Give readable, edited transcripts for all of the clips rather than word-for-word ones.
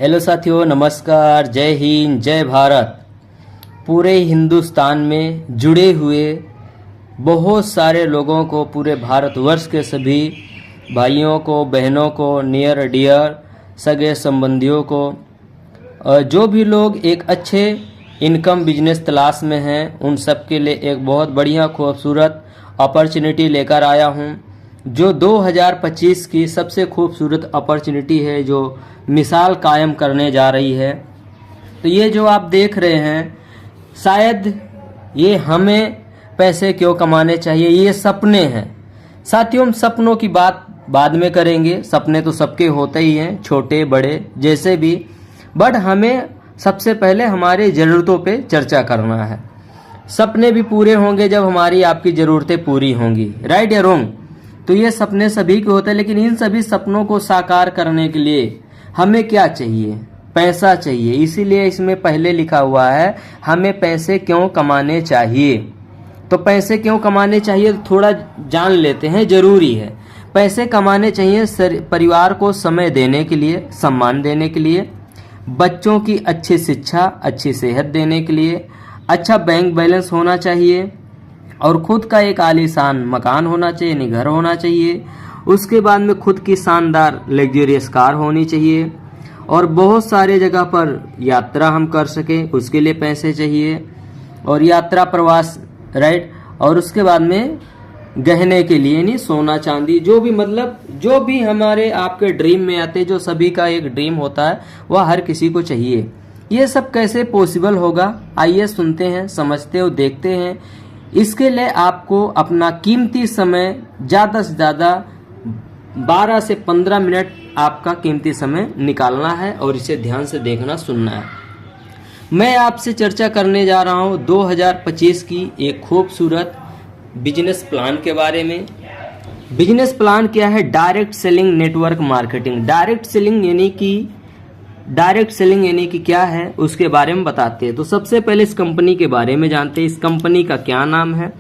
Hello साथियों, नमस्कार, जय हिंद, जय भारत। पूरे हिंदुस्तान में जुड़े हुए बहुत सारे लोगों को, पूरे भारतवर्ष के सभी भाइयों को, बहनों को, नियर डियर, सगे संबंधियों को, जो भी लोग एक अच्छे इनकम बिजनेस तलाश में हैं, उन सब के लिए एक बहुत बढ़िया खूबसूरत अपॉर्चुनिटी लेकर आया हूं, जो 2025 की सबसे खूबसूरत अपॉर्चुनिटी है, जो मिसाल कायम करने जा रही है। तो ये जो आप देख रहे हैं, शायद ये हमें पैसे क्यों कमाने चाहिए, ये सपने हैं। साथियों, हम सपनों की बात बाद में करेंगे। सपने तो सबके होते ही हैं, छोटे बड़े जैसे भी, बट हमें सबसे पहले हमारी ज़रूरतों पे चर्चा करना है। सपने भी पूरे होंगे जब हमारी आपकी ज़रूरतें पूरी होंगी, राइट या रॉन्ग। तो ये सपने सभी के होते हैं, लेकिन इन सभी सपनों को साकार करने के लिए हमें क्या चाहिए? पैसा चाहिए। इसीलिए इसमें पहले लिखा हुआ है, हमें पैसे क्यों कमाने चाहिए। तो पैसे क्यों कमाने चाहिए, थोड़ा जान लेते हैं, जरूरी है। पैसे कमाने चाहिए परिवार को समय देने के लिए, सम्मान देने के लिए, बच्चों की अच्छी शिक्षा, अच्छी सेहत देने के लिए, अच्छा बैंक बैलेंस होना चाहिए, और खुद का एक आलीशान मकान होना चाहिए, यानी घर होना चाहिए। उसके बाद में खुद की शानदार लग्जरियस कार होनी चाहिए, और बहुत सारे जगह पर यात्रा हम कर सकें, उसके लिए पैसे चाहिए, और यात्रा प्रवास, राइट। और उसके बाद में गहने के लिए, नहीं सोना चांदी, जो भी, मतलब जो भी हमारे आपके ड्रीम में आते, जो सभी का एक ड्रीम होता है, वह हर किसी को चाहिए। ये सब कैसे पॉसिबल होगा, आइए सुनते हैं, समझते हो, देखते हैं। इसके लिए आपको अपना कीमती समय, ज़्यादा से ज़्यादा 12 से 15 मिनट आपका कीमती समय निकालना है, और इसे ध्यान से देखना, सुनना है। मैं आपसे चर्चा करने जा रहा हूं 2025 की एक खूबसूरत बिजनेस प्लान के बारे में। बिजनेस प्लान क्या है? Direct selling network marketing. Direct selling यानी कि क्या है, उसके बारे में बताते हैं। तो सबसे पहले इस कंपनी के बारे में जानते हैं। इस कंपनी का क्या नाम है,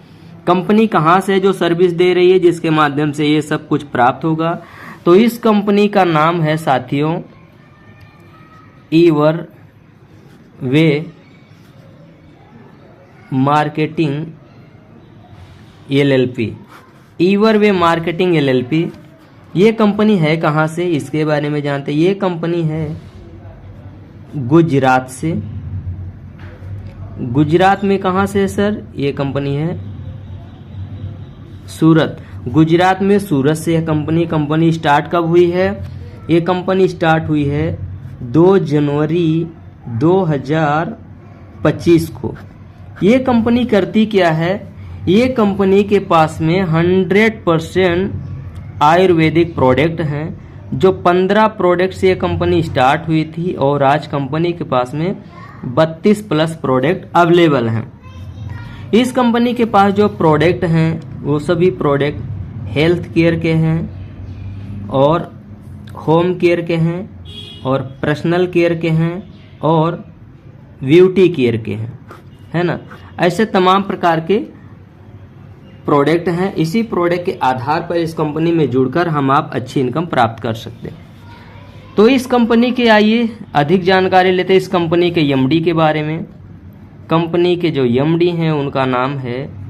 कंपनी कहाँ से जो सर्विस दे रही है, जिसके माध्यम से ये सब कुछ प्राप्त होगा। तो इस कंपनी का नाम है साथियों ईवर वे मार्केटिंग LLP। ईवर वे मार्केटिंग LLP। ये कंपनी है कहाँ से, इसके बारे में जानते हैं। ये कंपनी है गुजरात से। गुजरात में कहाँ से है सर? ये कंपनी है सूरत। गुजरात में सूरत से यह कंपनी स्टार्ट कब हुई है? ये कंपनी स्टार्ट हुई है 2 जनवरी 2025 को। ये कंपनी करती क्या है? ये कंपनी के पास में 100% आयुर्वेदिक प्रोडक्ट हैं, जो 15 प्रोडक्ट से ये कंपनी स्टार्ट हुई थी, और आज कंपनी के पास में 32 प्लस प्रोडक्ट अवेलेबल हैं। इस कंपनी के पास जो प्रोडक्ट हैं, वो सभी प्रोडक्ट हेल्थ केयर के हैं, और होम केयर के हैं, और पर्सनल केयर के हैं, और ब्यूटी केयर के हैं, है ना। ऐसे तमाम प्रकार के प्रोडक्ट हैं। इसी प्रोडक्ट के आधार पर इस कंपनी में जुड़कर हम आप अच्छी इनकम प्राप्त कर सकते हैं। तो इस कंपनी के आइए अधिक जानकारी लेते हैं, इस कंपनी के एमडी के बारे में। कंपनी के जो एमडी हैं, उनका नाम है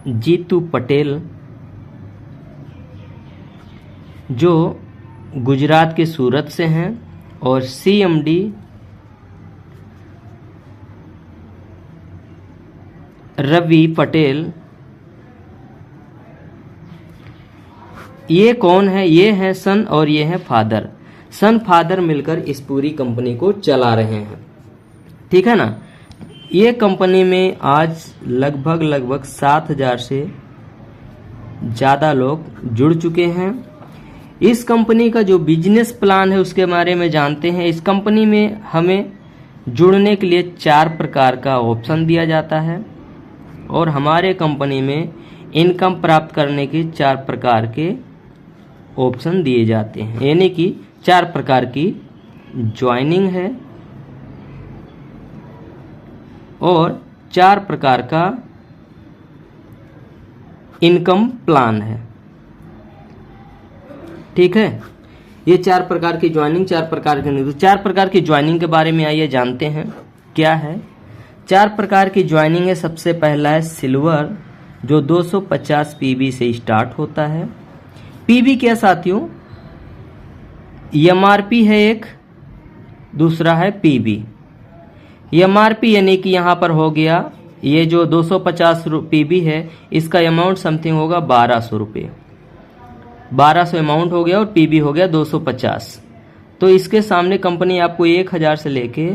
जीतू पटेल, जो गुजरात के सूरत से हैं, और CMD रवि पटेल। ये कौन है? ये है सन, और ये है फादर। सन फादर मिलकर इस पूरी कंपनी को चला रहे हैं, ठीक है ना। ये कंपनी में आज लगभग 7000 से ज़्यादा लोग जुड़ चुके हैं। इस कंपनी का जो बिजनेस प्लान है, उसके बारे में जानते हैं। इस कंपनी में हमें जुड़ने के लिए 4 प्रकार का ऑप्शन दिया जाता है, और हमारे कंपनी में इनकम प्राप्त करने के 4 प्रकार के ऑप्शन दिए जाते हैं, यानी कि 4 प्रकार की ज्वाइनिंग है, और 4 प्रकार का इनकम प्लान है, ठीक है। ये 4 प्रकार की ज्वाइनिंग, 4 प्रकार के नहीं। तो 4 प्रकार की ज्वाइनिंग के बारे में आइए जानते हैं क्या है। 4 प्रकार की ज्वाइनिंग है। सबसे पहला है सिल्वर, जो 250 पीबी से स्टार्ट होता है। पीबी क्या साथियों? एमआरपी है एक, दूसरा है पीबी। एमआरपी यानी कि यहाँ पर हो गया ये जो 250 पीबी है, इसका अमाउंट समथिंग होगा 1200 रुपये। 1200 अमाउंट हो गया और पीबी हो गया 250। तो इसके सामने कंपनी आपको 1000 से लेके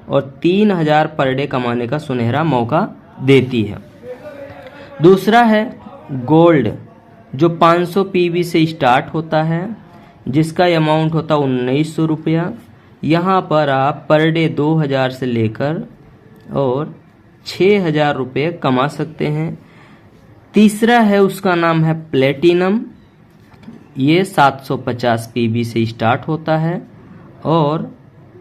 और 3000 पर डे कमाने का सुनहरा मौका देती है। दूसरा है गोल्ड, जो 500 पीबी से स्टार्ट होता है, जिसका अमाउंट होता है 1900 रुपया। यहाँ पर आप पर डे 2000 से लेकर और 6000 रुपये कमा सकते हैं। तीसरा है, उसका नाम है प्लेटिनम, ये 750 पीबी से स्टार्ट होता है और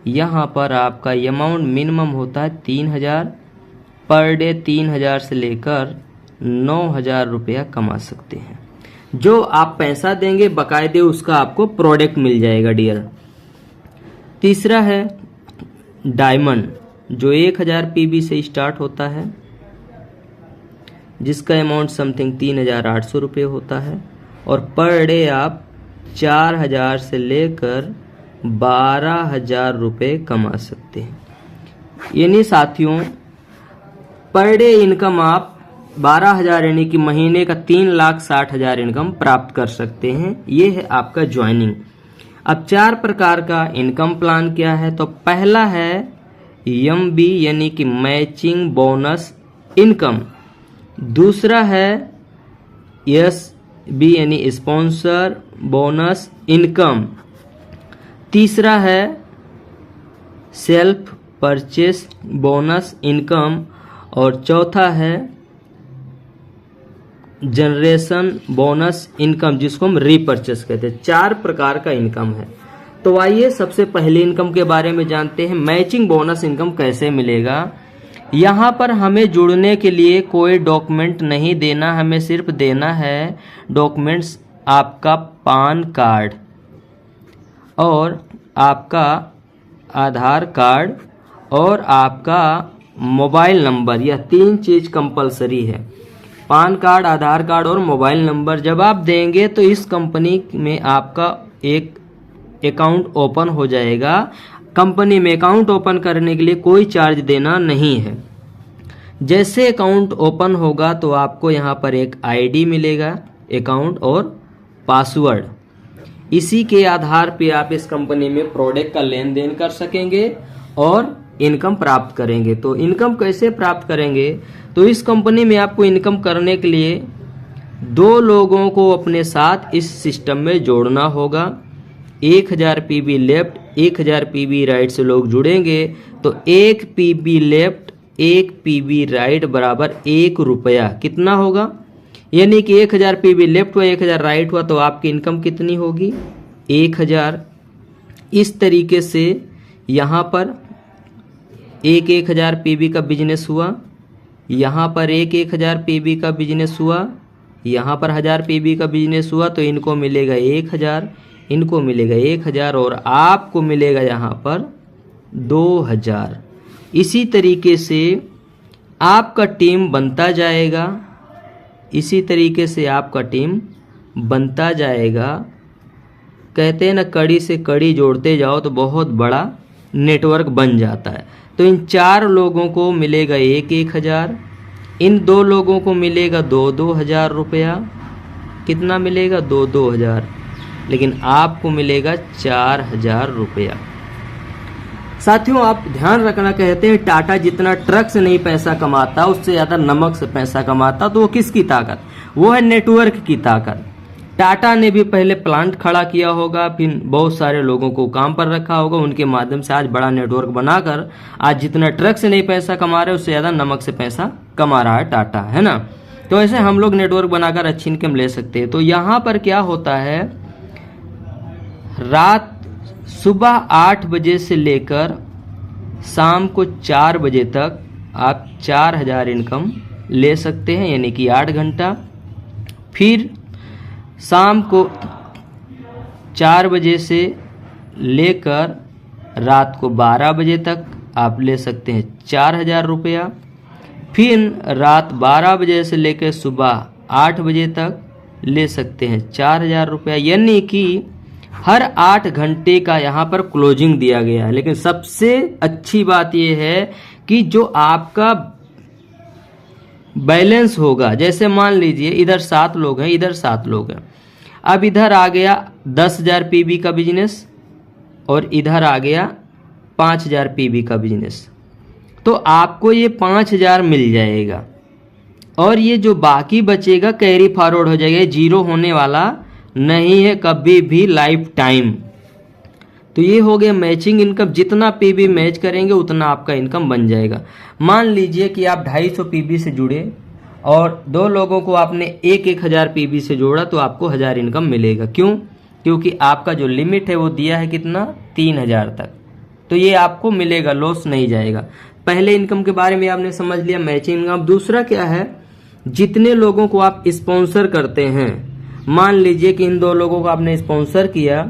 यहाँ पर आपका अमाउंट मिनिमम होता है 3000, पर डे 3000 से लेकर 9000 रुपया कमा सकते हैं। जो आप पैसा देंगे बकायदे उसका आपको प्रोडक्ट मिल जाएगा डियर। तीसरा है डायमंड, जो 1000 पीबी से स्टार्ट होता है, जिसका अमाउंट समथिंग 3800 रुपये होता है और पर डे आप 4000 से लेकर 12000 रुपये कमा सकते हैं। यानी साथियों पर डे इनकम आप 12000 यानी कि महीने का 3,60,000 इनकम प्राप्त कर सकते हैं। ये है आपका ज्वाइनिंग। अब 4 प्रकार का इनकम प्लान क्या है? तो पहला है MB यानी कि मैचिंग बोनस इनकम। दूसरा है SB यानी स्पॉन्सर बोनस इनकम। तीसरा है सेल्फ परचेस बोनस इनकम और चौथा है जनरेशन बोनस इनकम, जिसको हम रीपरचेस कहते हैं। 4 प्रकार का इनकम है। तो आइए सबसे पहले इनकम के बारे में जानते हैं। मैचिंग बोनस इनकम कैसे मिलेगा? यहाँ पर हमें जुड़ने के लिए कोई डॉक्यूमेंट नहीं देना, हमें सिर्फ देना है डॉक्यूमेंट्स आपका पान कार्ड और आपका आधार कार्ड और आपका मोबाइल नंबर। यह 3 चीज़ कंपलसरी है, पान कार्ड, आधार कार्ड और मोबाइल नंबर। जब आप देंगे तो इस कंपनी में आपका एक अकाउंट ओपन हो जाएगा। कंपनी में अकाउंट ओपन करने के लिए कोई चार्ज देना नहीं है। जैसे अकाउंट ओपन होगा तो आपको यहाँ पर एक आईडी मिलेगा, अकाउंट और पासवर्ड। इसी के आधार पे आप इस कंपनी में प्रोडक्ट का लेन देन कर सकेंगे और इनकम प्राप्त करेंगे। तो इनकम कैसे प्राप्त करेंगे? तो इस कंपनी में आपको इनकम करने के लिए 2 लोगों को अपने साथ इस सिस्टम में जोड़ना होगा। 1000 पीबी लेफ्ट 1000 पीबी राइट से लोग जुड़ेंगे तो 1 पीबी लेफ्ट 1 पीबी राइट बराबर 1 रुपया कितना होगा? यानी कि 1000 पीबी लेफ्ट हुआ 1000 राइट हुआ तो आपकी इनकम कितनी होगी? 1000। इस तरीके से यहाँ पर 1000 पीबी का बिजनेस हुआ, यहाँ पर 1000 पीबी का बिजनेस हुआ, यहाँ पर 1000 पीबी का बिजनेस हुआ तो इनको मिलेगा 1000, इनको मिलेगा 1000 और आपको मिलेगा यहाँ पर 2000। इसी तरीके से आपका टीम बनता जाएगा, इसी तरीके से आपका टीम बनता जाएगा। कहते हैं ना, कड़ी से कड़ी जोड़ते जाओ तो बहुत बड़ा नेटवर्क बन जाता है। तो इन 4 लोगों को मिलेगा 1,000, इन 2 लोगों को मिलेगा 2,000 रुपया। कितना मिलेगा? 2,000, लेकिन आपको मिलेगा 4,000 रुपया। साथियों आप ध्यान रखना, कहते हैं टाटा जितना ट्रक से नहीं पैसा कमाता उससे ज़्यादा नमक से पैसा कमाता। तो वो किसकी ताकत? वो है नेटवर्क की ताकत। टाटा ने भी पहले प्लांट खड़ा किया होगा, फिर बहुत सारे लोगों को काम पर रखा होगा, उनके माध्यम से आज बड़ा नेटवर्क बनाकर आज जितना ट्रक से नहीं पैसा कमा रहे उससे ज़्यादा नमक से पैसा कमा रहा है टाटा, है ना। तो ऐसे हम लोग नेटवर्क बनाकर अच्छी इनकम ले सकते हैं। तो यहाँ पर क्या होता है, रात सुबह 8 बजे से लेकर शाम को 4 बजे तक आप 4000 इनकम ले सकते हैं, यानी कि 8 घंटा। फिर शाम को 4 बजे से लेकर रात को 12 बजे तक आप ले सकते हैं 4,000 रुपया। फिर रात 12 बजे से लेकर सुबह 8 बजे तक ले सकते हैं 4,000 रुपया। यानी कि हर 8 घंटे का यहाँ पर क्लोजिंग दिया गया है। लेकिन सबसे अच्छी बात यह है कि जो आपका बैलेंस होगा, जैसे मान लीजिए इधर 7 लोग हैं, इधर 7 लोग हैं, अब इधर आ गया 10,000 पीबी का बिजनेस और इधर आ गया 5,000 पीबी का बिजनेस, तो आपको ये 5,000 मिल जाएगा और ये जो बाकी बचेगा कैरी फॉरवर्ड हो जाएगा, जीरो होने वाला नहीं है कभी भी लाइफ टाइम। तो ये हो गया मैचिंग इनकम। जितना पीबी मैच करेंगे उतना आपका इनकम बन जाएगा। मान लीजिए कि आप 250 पीबी से जुड़े और 2 लोगों को आपने 1,000 पीबी से जोड़ा तो आपको 1,000 इनकम मिलेगा। क्यों? क्योंकि आपका जो लिमिट है वो दिया है कितना, 3,000 तक। तो ये आपको मिलेगा, लॉस नहीं जाएगा। पहले इनकम के बारे में आपने समझ लिया, मैचिंग इनकम। दूसरा क्या है, जितने लोगों को आप स्पॉन्सर करते हैं, मान लीजिए कि इन 2 लोगों को आपने स्पॉन्सर किया,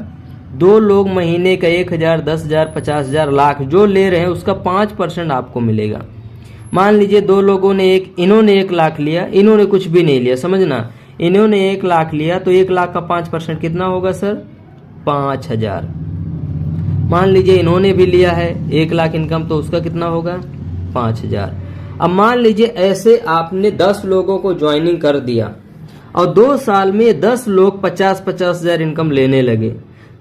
2 लोग महीने का 1,000, 10,000, 50,000, लाख जो ले रहे हैं उसका 5% आपको मिलेगा। मान लीजिए 2 लोगों ने इन्होंने 1 लाख लिया, इन्होंने कुछ भी नहीं लिया, समझना, इन्होंने 1 लाख लिया तो 1 लाख का 5% कितना होगा सर, 5,000। मान लीजिए इन्होंने भी लिया है 1 लाख इनकम, तो उसका कितना होगा, 5,000। अब मान लीजिए ऐसे आपने 10 लोगों को ज्वाइनिंग कर दिया और 2 साल में 10 लोग 50,000 इनकम लेने लगे।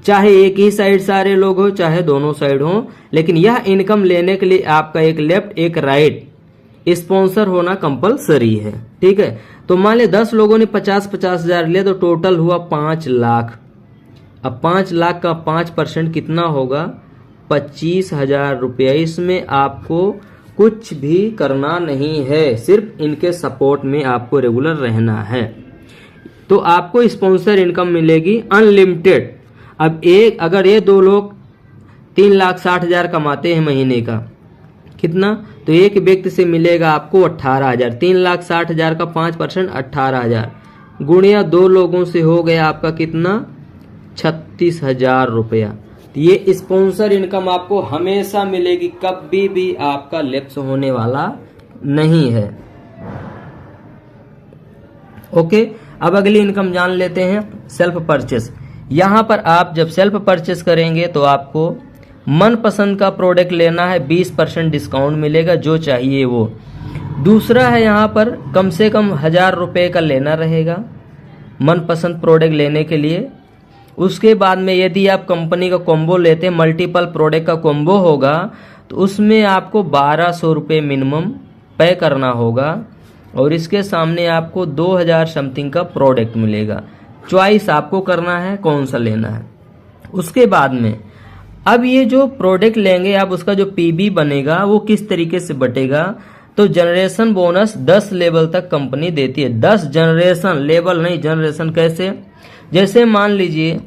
चाहे एक ही साइड सारे लोग हो, चाहे दोनों साइड हो, लेकिन यह इनकम लेने के लिए आपका एक लेफ्ट एक राइट स्पॉन्सर होना कंपलसरी है। ठीक है, तो मान लिया 10 लोगों ने 50,000 लिया तो टोटल हुआ 5 लाख। अब 5 लाख का 5% कितना होगा, 25,000 रुपया। इसमें आपको कुछ भी करना नहीं है, सिर्फ इनके सपोर्ट में आपको रेगुलर रहना है। तो आपको स्पॉन्सर इनकम मिलेगी अनलिमिटेड। अब अगर ये 2 लोग 3,60,000 कमाते हैं महीने का, कितना, तो एक व्यक्ति से मिलेगा आपको 18,000। 3,60,000 का 5% 18,000 गुणिया 2 लोगों से हो गया आपका कितना, 36,000 रुपया। तो ये स्पॉन्सर इनकम आपको हमेशा मिलेगी, कभी भी आपका लैप्स होने वाला नहीं है। ओके, अब अगली इनकम जान लेते हैं, सेल्फ परचेस। यहाँ पर आप जब सेल्फ परचेस करेंगे तो आपको मनपसंद का प्रोडक्ट लेना है, 20% डिस्काउंट मिलेगा, जो चाहिए वो। दूसरा है यहाँ पर कम से कम 1,000 रुपये का लेना रहेगा मनपसंद प्रोडक्ट लेने के लिए। उसके बाद में यदि आप कंपनी का कॉम्बो लेते हैं, मल्टीपल प्रोडक्ट का कॉम्बो होगा, तो उसमें आपको 1,200 रुपये मिनिमम पे करना होगा और इसके सामने आपको 2,000 समथिंग का प्रोडक्ट मिलेगा। चॉइस आपको करना है कौन सा लेना है। उसके बाद में अब ये जो प्रोडक्ट लेंगे आप, उसका जो पीबी बनेगा वो किस तरीके से बटेगा, तो जनरेशन बोनस 10 लेवल तक कंपनी देती है। 10 जनरेशन, लेवल नहीं, जनरेशन। कैसे, जैसे मान लीजिए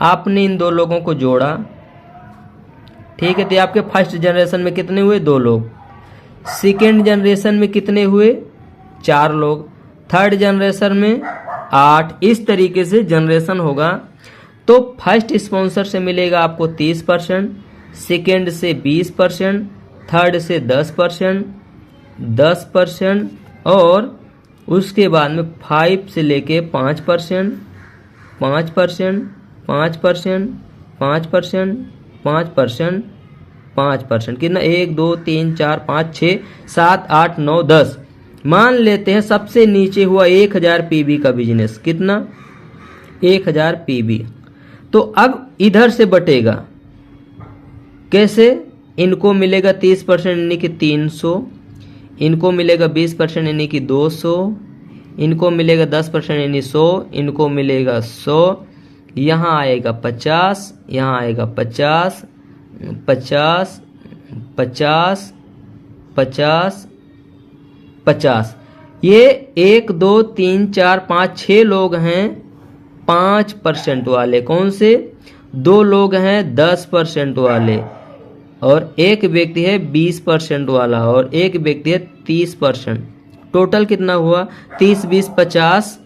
आपने इन 2 लोगों को जोड़ा, ठीक है, तो आपके फर्स्ट जनरेशन में कितने हुए, 2 लोग। सेकेंड जनरेशन में कितने हुए, 4 लोग। थर्ड जनरेशन में 8। इस तरीके से जनरेशन होगा। तो फर्स्ट स्पॉन्सर से मिलेगा आपको 30%, सेकेंड से 20%, थर्ड से 10% और उसके बाद में 5 से लेके 5%, 5%, 5%, 5%, 5%, 5%, कितना, 1 2 3 4 5 6 7 8 9 10। मान लेते हैं सबसे नीचे हुआ 1,000 पीबी का बिजनेस, कितना, 1,000 पीबी। तो अब इधर से बटेगा कैसे, इनको मिलेगा 30% यानी कि 300, इनको मिलेगा 20% यानी कि 200, इनको मिलेगा 10% यानी 100, इनको मिलेगा 100, यहाँ आएगा 50, यहाँ आएगा 50, 50, 50, 50, 50। ये 1 2 3 4 5 6 लोग हैं 5% वाले। कौन से, 2 लोग हैं 10% वाले और एक व्यक्ति है 20% वाला और एक व्यक्ति है 30%। टोटल कितना हुआ, 30 20 50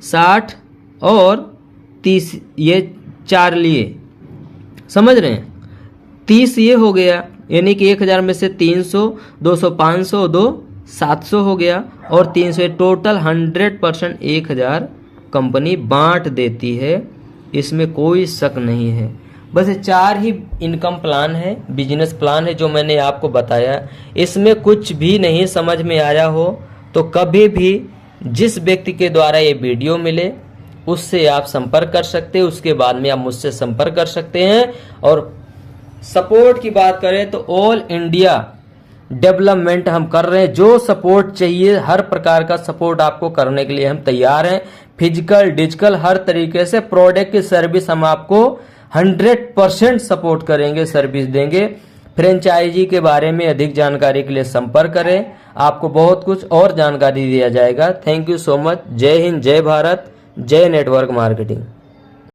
60 और 30, ये 4 लिए, समझ रहे हैं। 30 ये हो गया, यानी कि 1000 में से 300, 200 500, 2 700 हो गया, और 300 टोटल 100% 1000 कंपनी बांट देती है, इसमें कोई शक नहीं है। बस ये 4 ही इनकम प्लान है, बिजनेस प्लान है जो मैंने आपको बताया। इसमें कुछ भी नहीं समझ में आया हो तो कभी भी जिस व्यक्ति के द्वारा ये वीडियो मिले उससे आप संपर्क कर सकते हैं, उसके बाद में आप मुझसे संपर्क कर सकते हैं। और सपोर्ट की बात करें तो ऑल इंडिया डेवलपमेंट हम कर रहे हैं, जो सपोर्ट चाहिए हर प्रकार का सपोर्ट आपको करने के लिए हम तैयार हैं। फिजिकल डिजिटल हर तरीके से प्रोडक्ट की सर्विस हम आपको 100% सपोर्ट करेंगे, सर्विस देंगे। फ्रेंचाइजी के बारे में अधिक जानकारी के लिए संपर्क करें, आपको बहुत कुछ और जानकारी दिया जाएगा। Thank you so much. जय हिंद, जय भारत, जय नेटवर्क मार्केटिंग।